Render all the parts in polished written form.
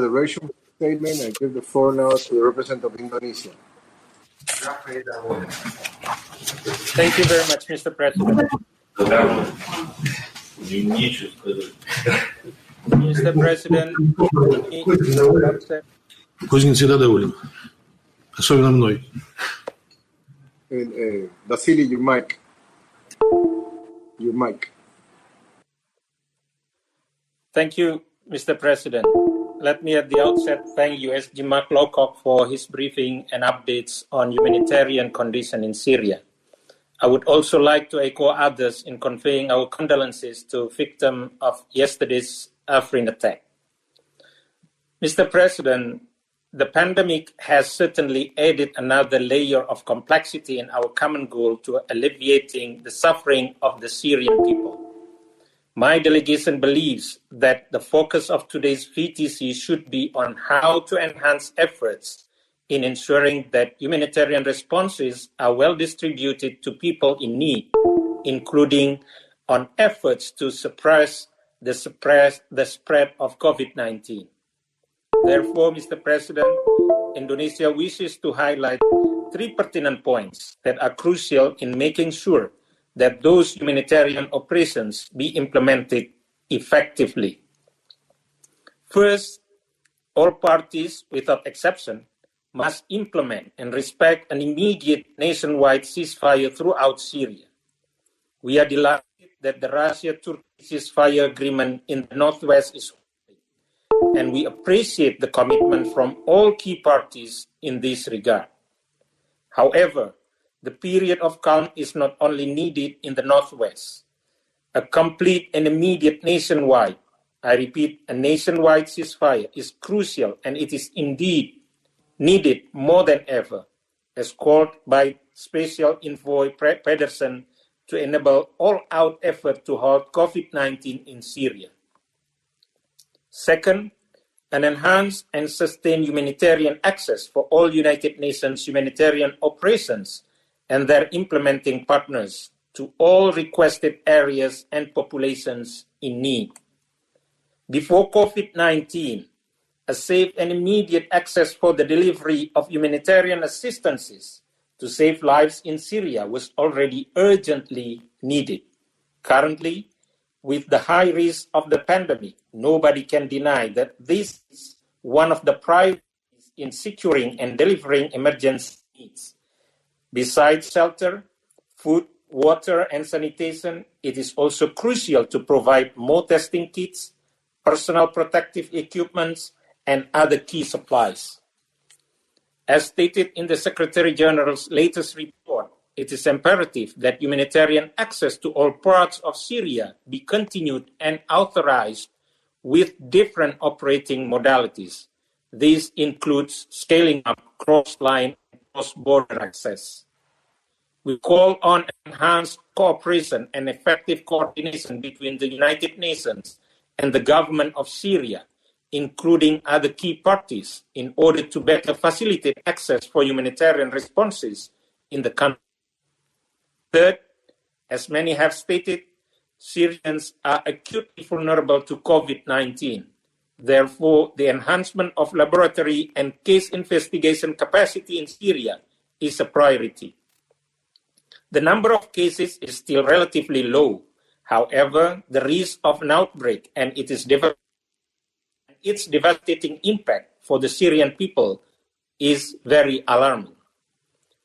Federation statement. I give the floor now to the representative of Indonesia. Thank you very much, Mr. President. Mr. President, Пусть не всегда доволен, особенно мной. Vasily, your mic. Your mic. Thank you, Mr. President. Let me at the outset thank USG Mark Lowcock for his briefing and updates on humanitarian condition in Syria. I would also like to echo others in conveying our condolences to victims of yesterday's Afrin attack. Mr. President, the pandemic has certainly added another layer of complexity in our common goal to alleviating the suffering of the Syrian people. My delegation believes that the focus of today's VTC should be on how to enhance efforts in ensuring that humanitarian responses are well distributed to people in need, including on efforts to suppress the spread of COVID-19. Therefore, Mr. President, Indonesia wishes to highlight 3 pertinent points that are crucial in making sure that those humanitarian operations be implemented effectively. First, all parties, without exception, must implement and respect an immediate nationwide ceasefire throughout Syria. We are delighted that the Russia-Turkey ceasefire agreement in the northwest is holding, and we appreciate the commitment from all key parties in this regard. However, the period of calm is not only needed in the northwest. A complete and immediate nationwide, I repeat, a nationwide ceasefire is crucial, and it is indeed needed more than ever, as called by Special Envoy Pedersen, to enable all-out effort to halt COVID-19 in Syria. Second, an enhanced and sustained humanitarian access for all United Nations humanitarian operations and their implementing partners to all requested areas and populations in need. Before COVID-19, a safe and immediate access for the delivery of humanitarian assistances to save lives in Syria was already urgently needed. Currently, with the high risk of the pandemic, nobody can deny that this is one of the priorities in securing and delivering emergency needs. Besides shelter, food, water, and sanitation, it is also crucial to provide more testing kits, personal protective equipment, and other key supplies. As stated in the Secretary General's latest report, it is imperative that humanitarian access to all parts of Syria be continued and authorized with different operating modalities. This includes scaling up cross-line and cross-border access. We call on enhanced cooperation and effective coordination between the United Nations and the government of Syria, including other key parties, in order to better facilitate access for humanitarian responses in the country. Third, as many have stated, Syrians are acutely vulnerable to COVID-19. Therefore, the enhancement of laboratory and case investigation capacity in Syria is a priority. The number of cases is still relatively low. However, the risk of an outbreak and its devastating impact for the Syrian people is very alarming.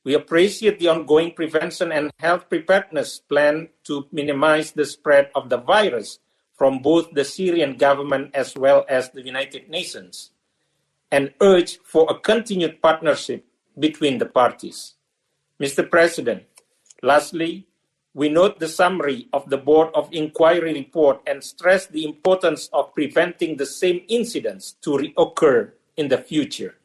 We appreciate the ongoing prevention and health preparedness plan to minimize the spread of the virus from both the Syrian government as well as the United Nations, and urge for a continued partnership between the parties. Mr. President, lastly, we note the summary of the Board of Inquiry report and stress the importance of preventing the same incidents to reoccur in the future.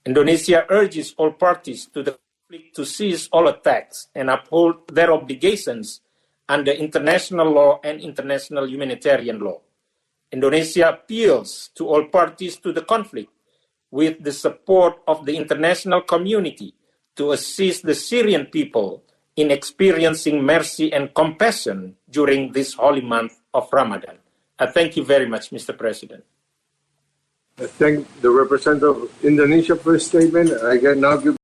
Indonesia urges all parties to the conflict to cease all attacks and uphold their obligations under international law and international humanitarian law. Indonesia appeals to all parties to the conflict with the support of the international community to assist the Syrian people in experiencing mercy and compassion during this holy month of Ramadan. I thank you very much, Mr. President. I thank the representative of Indonesia for his statement. I now give